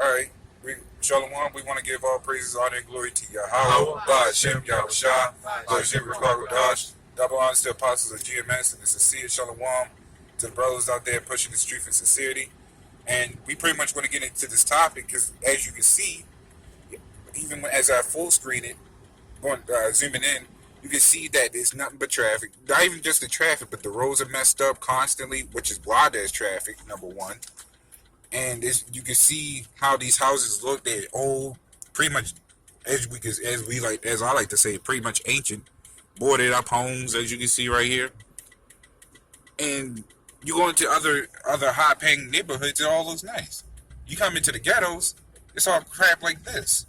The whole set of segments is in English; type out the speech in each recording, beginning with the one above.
All right. Shalom, we want to give all praises, honor, and glory to Yahweh, Hashem, Yahushua, Hashem, Dash, double honors to the apostles of GMS and the sincere Shalom to the brothers out there pushing this truth and sincerity. And we pretty much want to get into this topic because, as you can see, even as I full screen it, zooming in, you can see that it's nothing but traffic. Not even just the traffic, but the roads are messed up constantly, which is why there's traffic, number one. And you can see how these houses look. They're old, pretty much, as I like to say, pretty much ancient, boarded up homes, as you can see right here. And you go into other high-paying neighborhoods, it all looks nice. You come into the ghettos, it's all crap like this: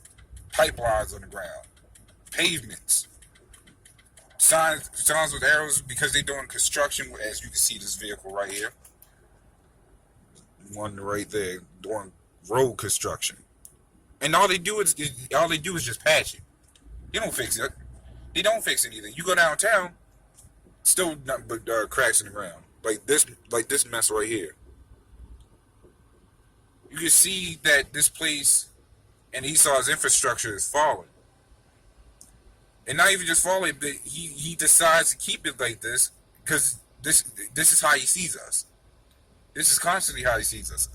pipelines on the ground, pavements, signs with arrows because they're doing construction. As you can see, this vehicle right here. One right there doing road construction, and all they do is just patch it. They don't fix it. They don't fix anything. You go downtown, still nothing but cracks in the ground, like this mess right here. You can see that this place and Esau's infrastructure is falling, and not even just falling, but he decides to keep it like this because this is how he sees us. This is constantly how he sees us,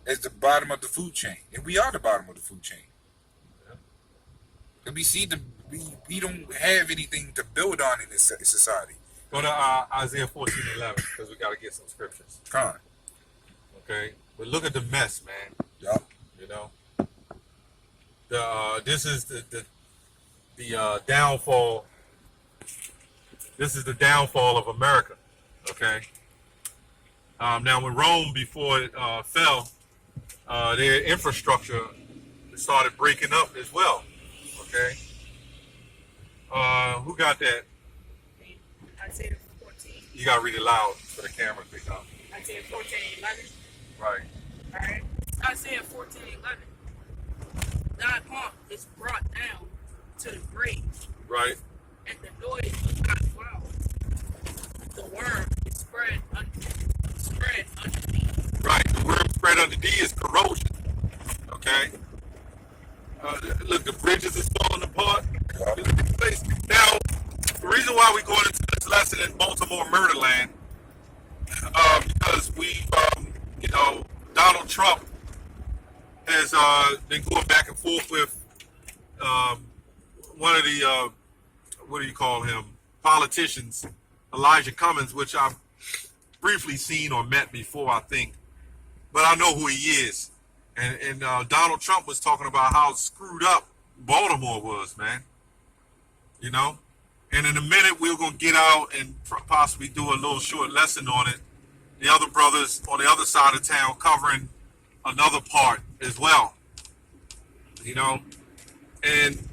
as the bottom of the food chain, and we are the bottom of the food chain. And we don't have anything to build on in this society. Go to Isaiah 14:11 because we got to get some scriptures. Come on. Okay, but look at the mess, man. Yup. You know, this is the downfall. This is the downfall of America. Okay. Now, when Rome, before it fell, their infrastructure started breaking up as well. Okay. Who got that? Isaiah 14. You got to read it loud for the camera to pick up. Isaiah 14:11. Right. All right. Isaiah 14:11. Thy pomp is brought down to the grave. Right. And the noise was not loud. The worm is spread underneath. Right, the word spread underneath is corrosion. Okay. Look, the bridges is falling apart. Now, the reason why we're going into this lesson in Baltimore murderland, because Donald Trump has been going back and forth with one of the what do you call him, politicians, Elijah Cummins, which I've briefly seen or met before, I think, but I know who he is. And Donald Trump was talking about how screwed up Baltimore was, man. You know, and in a minute we're gonna get out and possibly do a little short lesson on it. The other brothers on the other side of town covering another part as well. You know, and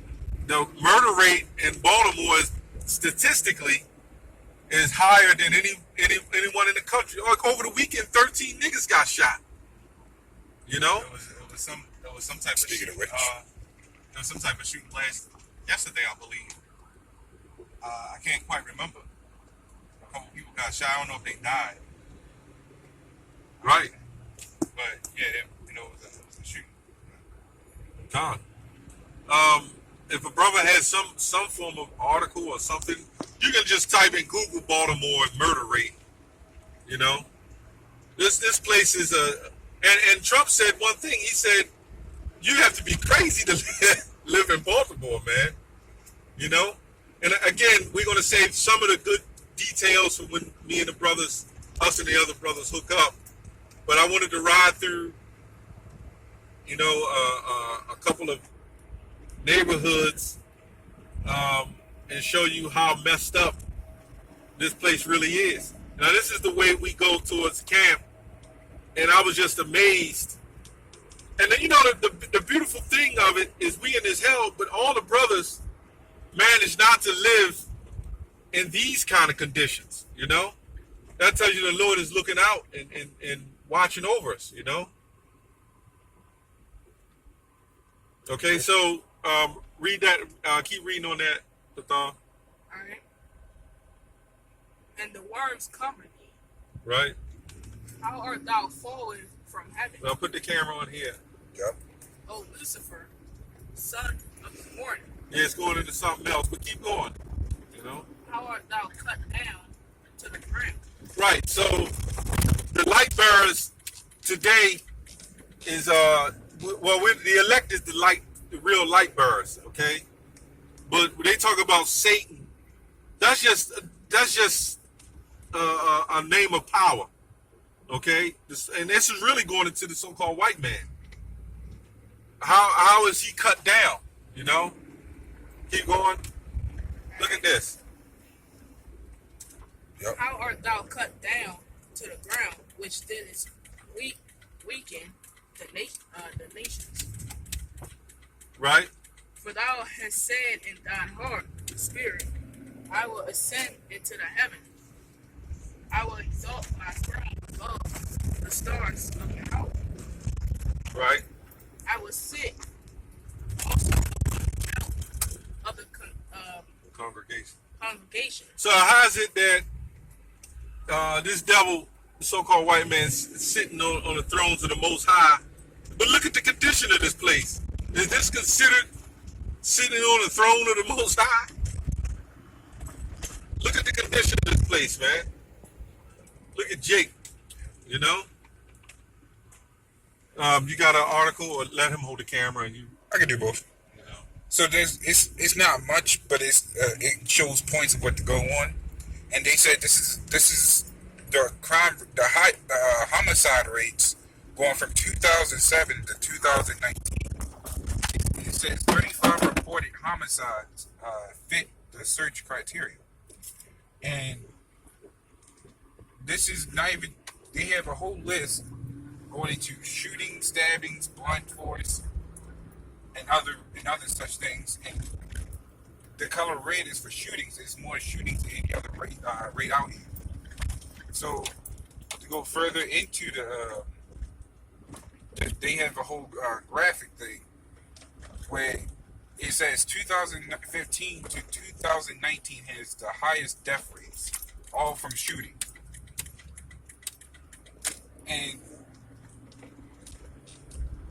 the murder rate in Baltimore is statistically is higher than anyone in the country. Like over the weekend, 13 niggas got shot. You know, there was some type of Speaking shooting. of which. There was some type of shooting yesterday, I believe. I can't quite remember. A couple people got shot. I don't know if they died. right? But yeah, it was a shooting. Con. If a brother has some form of article or something, you can just type in Google Baltimore murder rate. You know, this place is and Trump said one thing. He said you have to be crazy to live in Baltimore, man. You know, and again, we're gonna save some of the good details from when me and the brothers, us and the other brothers, hook up. But I wanted to ride through, you know, a couple of neighborhoods and show you how messed up this place really is. Now, this is the way we go towards camp, and I was just amazed. And then, you know, the beautiful thing of it is we in this hell, but all the brothers manage not to live in these kind of conditions, you know? That tells you the Lord is looking out and watching over us, you know? Okay, so read that, keep reading on that, Pathan. All right. And the worms covered thee. Right? How art thou fallen from heaven? Now put the camera on here. Yep. O Lucifer, son of the morning, Yeah, it's going into something else, but keep going. You know. how art thou cut down to the ground? Right. So the light bearers today is the elect is the real light bearers. Okay. But when they talk about Satan, that's just a name of power. Okay, and this is really going into the so-called white man. How is he cut down? You know, keep going. Look at this. Yep. How art thou cut down to the ground, which didst weaken the nations? Right. For thou hast said in thine heart, spirit, I will ascend into the heaven. I will exalt my throne above the stars of Yahweh. Right. I will sit also of the Congregation. congregation. So how is it that this devil, the so-called white man, is sitting on the thrones of the Most High? But look at the condition of this place. Is this considered sitting on the throne of the Most High? Look at the condition of this place, man. Look at Jake. You know. You got an article, or let him hold the camera, and you. I can do both. You know. So it's not much, but it shows points of what to go on, and they said this is the homicide rates going from 2007 to 2019. It says 35 reported homicides fit the search criteria, and this is not even. They have a whole list going into shootings, stabbings, blunt force, and other such things. And the color red is for shootings. There's more shootings than any other rate out here. So to go further into they have a whole graphic thing where it says 2015 to 2019 has the highest death rates, all from shooting. And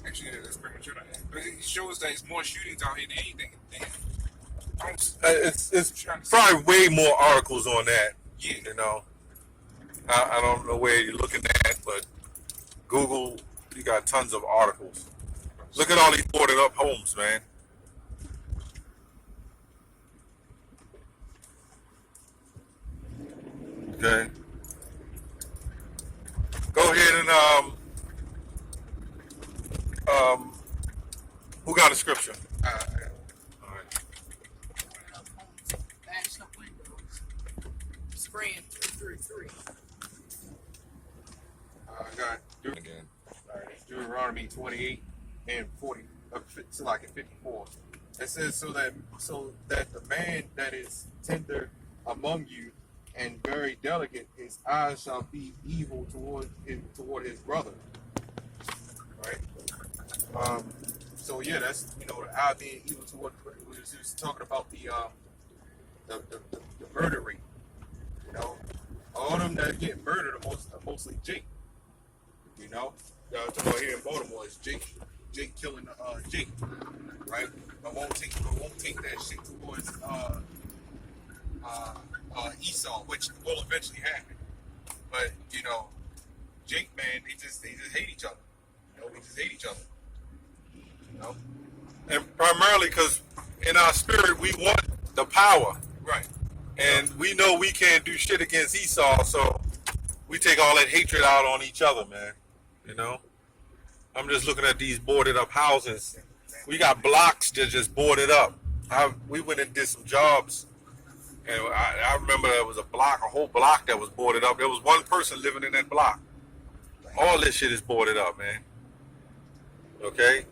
actually, that's pretty much it. But it shows that it's more shootings out here than anything. It's probably way more articles on that. Yeah. You know, I don't know where you're looking at, but Google, you got tons of articles. Look at all these boarded up homes, man. Okay. Go ahead and who got a scripture? All right. Bashed up windows, spraying 333. I got Again. all right, it's Deuteronomy 28 and 40, so like in 54. It says so that the man that is tender among you and very delicate, his eyes shall be evil toward his brother. Right. So yeah, that's the eye being evil toward. We was just talking about the murder rate. You know, all of them that get murdered are mostly Jake. You know, talking about here in Baltimore is Jake killing Jake, right? I won't take that shit towards Esau, which will eventually happen. But Jake, man, they just hate each other. We just hate each other. And primarily because in our spirit we want the power, Right. and we know we can't do shit against Esau, so we take all that hatred out on each other, man. You know, I'm just looking at these boarded up houses. We got blocks that just boarded up. We went and did some jobs, and I remember there was a whole block that was boarded up. There was one person living in that block. All this shit is boarded up, man. Okay,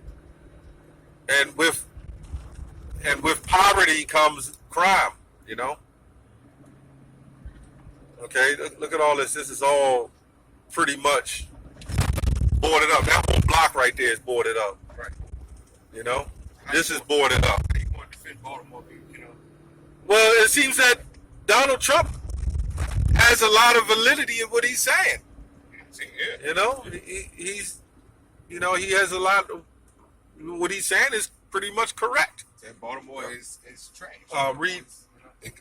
and with poverty comes crime. You know. Okay, look at all this. This is all pretty much boarded up. That whole block right there is boarded up. Right. You know, this is boarded up. They want to defend Baltimore, Well, it seems that Donald Trump has a lot of validity in what he's saying. Yeah. You know, he's he has a lot what he's saying is pretty much correct. That Baltimore is trash. Read. It,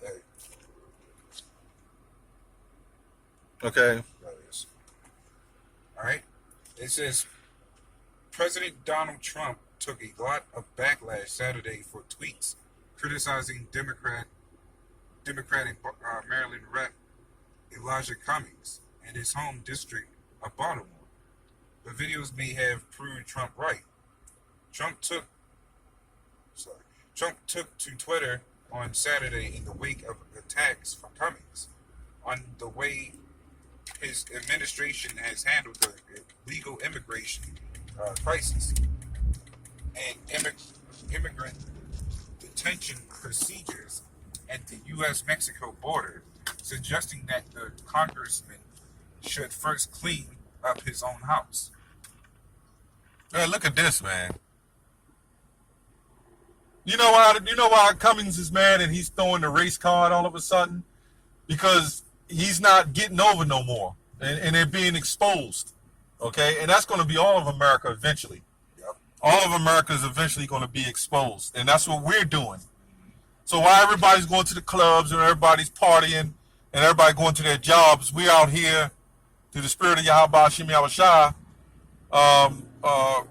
Okay. all right. It says President Donald Trump took a lot of backlash Saturday for tweets criticizing Democratic Maryland Rep. Elijah Cummings and his home district of Baltimore. The videos may have proven Trump right. Trump took to Twitter on Saturday in the wake of attacks from Cummings on the way his administration has handled the legal immigration crisis and immigrant detention procedures at the U.S.-Mexico border, suggesting that the congressman should first clean up his own house. Man, look at this, man. You know why Cummings is mad and he's throwing the race card all of a sudden? Because he's not getting over no more. And they're being exposed. Okay? And that's going to be all of America eventually. Yep. All of America is eventually going to be exposed. And that's what we're doing. So while everybody's going to the clubs and everybody's partying and everybody going to their jobs, we're out here through the spirit of Yahweh Shem Yahushua,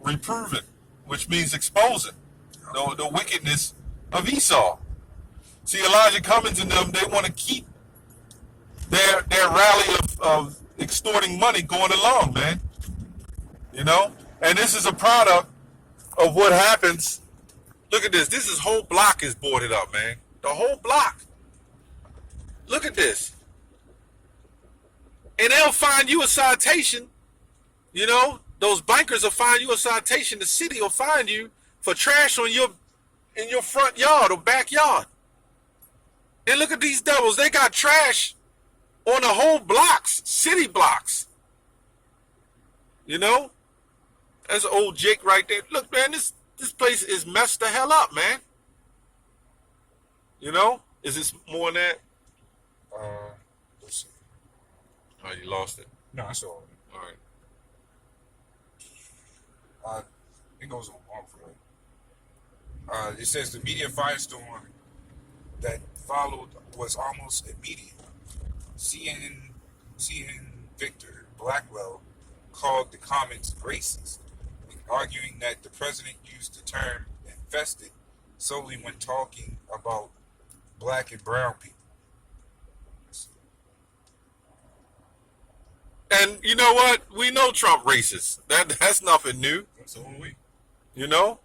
reproving, which means exposing the wickedness of Esau. See, Elijah Cummings and them, they want to keep their rally of extorting money going along, man. You know? And this is a product of what happens. Look at this. This whole block is boarded up, man. The whole block. Look at this. And they'll find you a citation. You know, those bankers will find you a citation. The city will find you for trash in your front yard or backyard. And look at these devils. They got trash on the whole blocks, city blocks. You know? That's old Jake right there. Look, man, this place is messed the hell up, man. You know? Is this more than that? Let's see. Oh, you lost it. No, I saw it. All right. It goes on for it. It says the media firestorm that followed was almost immediate. CNN Victor Blackwell called the comments racist, arguing that the president used the term infested solely when talking about black and brown people. And you know what? We know Trump racist. That's nothing new. So are we. You know?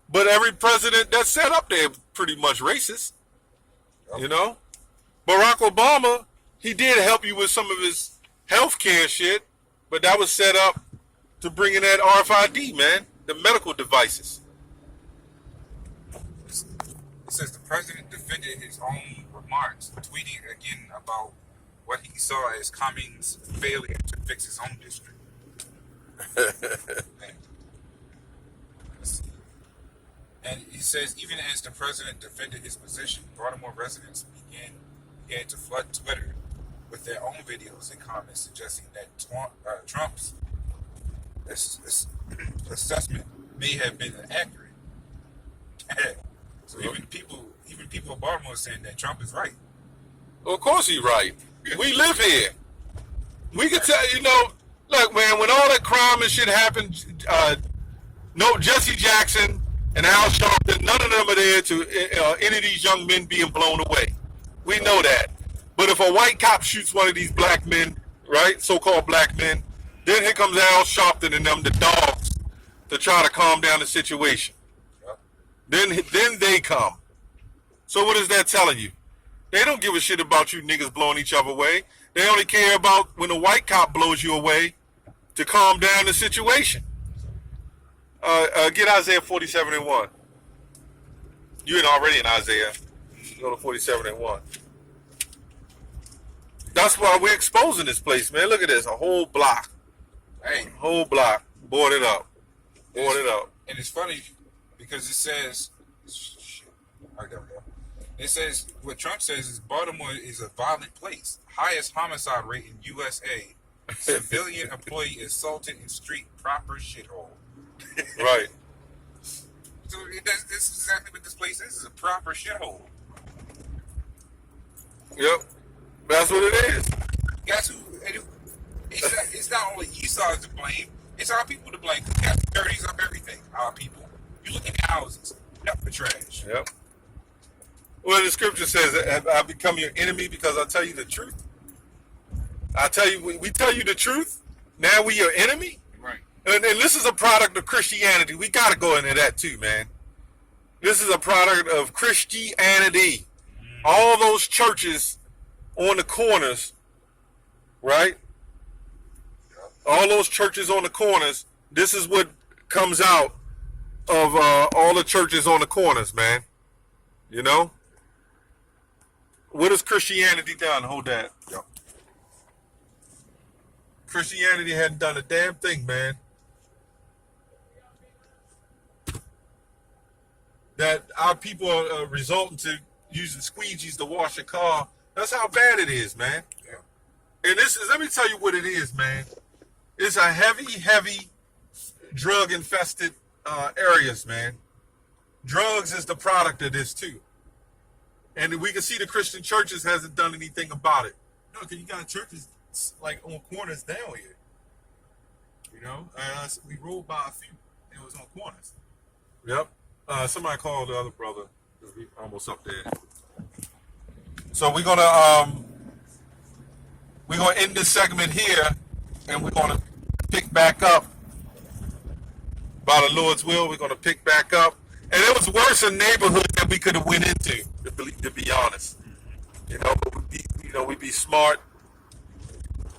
But every president that's set up there pretty much racist. Yep. You know? Barack Obama, he did help you with some of his health care shit, but that was set up to bring in that RFID, man, the medical devices. It says the president defended his own remarks, tweeting again about what he saw as Cummings' failure to fix his own district. And he says, even as the president defended his position, Baltimore residents began to flood Twitter with their own videos and comments suggesting that Trump's assessment may have been accurate. So even people in Baltimore are saying that Trump is right. Well, of course he's right. We live here. We can tell, you know, look, man, when all that crime and shit happened, no, Jesse Jackson and Al Sharpton, none of them are there to any of these young men being blown away. We know that. But if a white cop shoots one of these black men, right, so-called black men, then here comes Al Sharpton and them, the dogs, to try to calm down the situation. Yep. Then they come. So what is that telling you? They don't give a shit about you niggas blowing each other away. They only care about when a white cop blows you away to calm down the situation. Get Isaiah 47:1. You ain't already in Isaiah. Go to 47:1. That's why we're exposing this place, man. Look at this. A whole block. Hey. Whole block. Boarded up. Boarded up. And it's funny because it says, shit. All right, there we go. It says, what Trump says is Baltimore is a violent place. Highest homicide rate in USA. Civilian employee assaulted in street, proper shithole. Right. So this is exactly what this place is. It's a proper shithole. Yep. That's what it is. Guess who? It's not only Esau to blame. It's our people to blame. That dirties up everything. Our people. You look at the houses. Yep, the trash. Yep. Well, the scripture says, "Have I become your enemy because I tell you the truth?" I tell you, we tell you the truth. Now we your enemy. Right. And this is a product of Christianity. We got to go into that too, man. This is a product of Christianity. All those churches on the corners, right? All those churches on the corners. This is what comes out of all the churches on the corners, man. You know? What has Christianity done? Hold that. Yep. Christianity hadn't done a damn thing, man. That our people are resulting to using squeegees to wash a car. That's how bad it is, man. Yeah. And this is, let me tell you what it is, man. It's a heavy drug-infested areas, man. Drugs is the product of this, too. And we can see the Christian churches hasn't done anything about it. No, because you got churches like on corners down here. You know, we rode by a few. It was on corners. Yep. Somebody called the other brother. We almost up there. So we're gonna end this segment here, and we're gonna pick back up. By the Lord's will, we're gonna pick back up. And it was worse a neighborhood that we could have went into, to be honest. You know, but we'd be smart.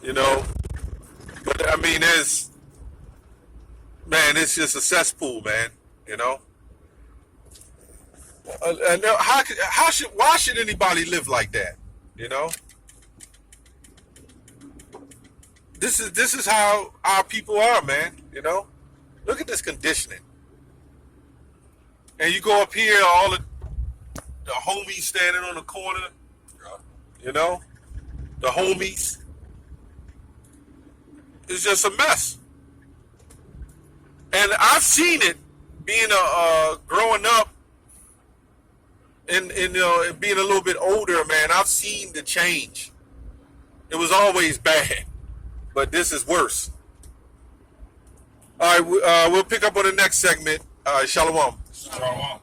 You know, but I mean, it's just a cesspool, man. You know. And why should anybody live like that? You know. This is how our people are, man. You know. Look at this conditioning. And you go up here, all the homies standing on the corner. You know, the homies. It's just a mess. And I've seen it being growing up and being a little bit older, man. I've seen the change. It was always bad, but this is worse. All right, we'll pick up on the next segment. Shalom. Shalom.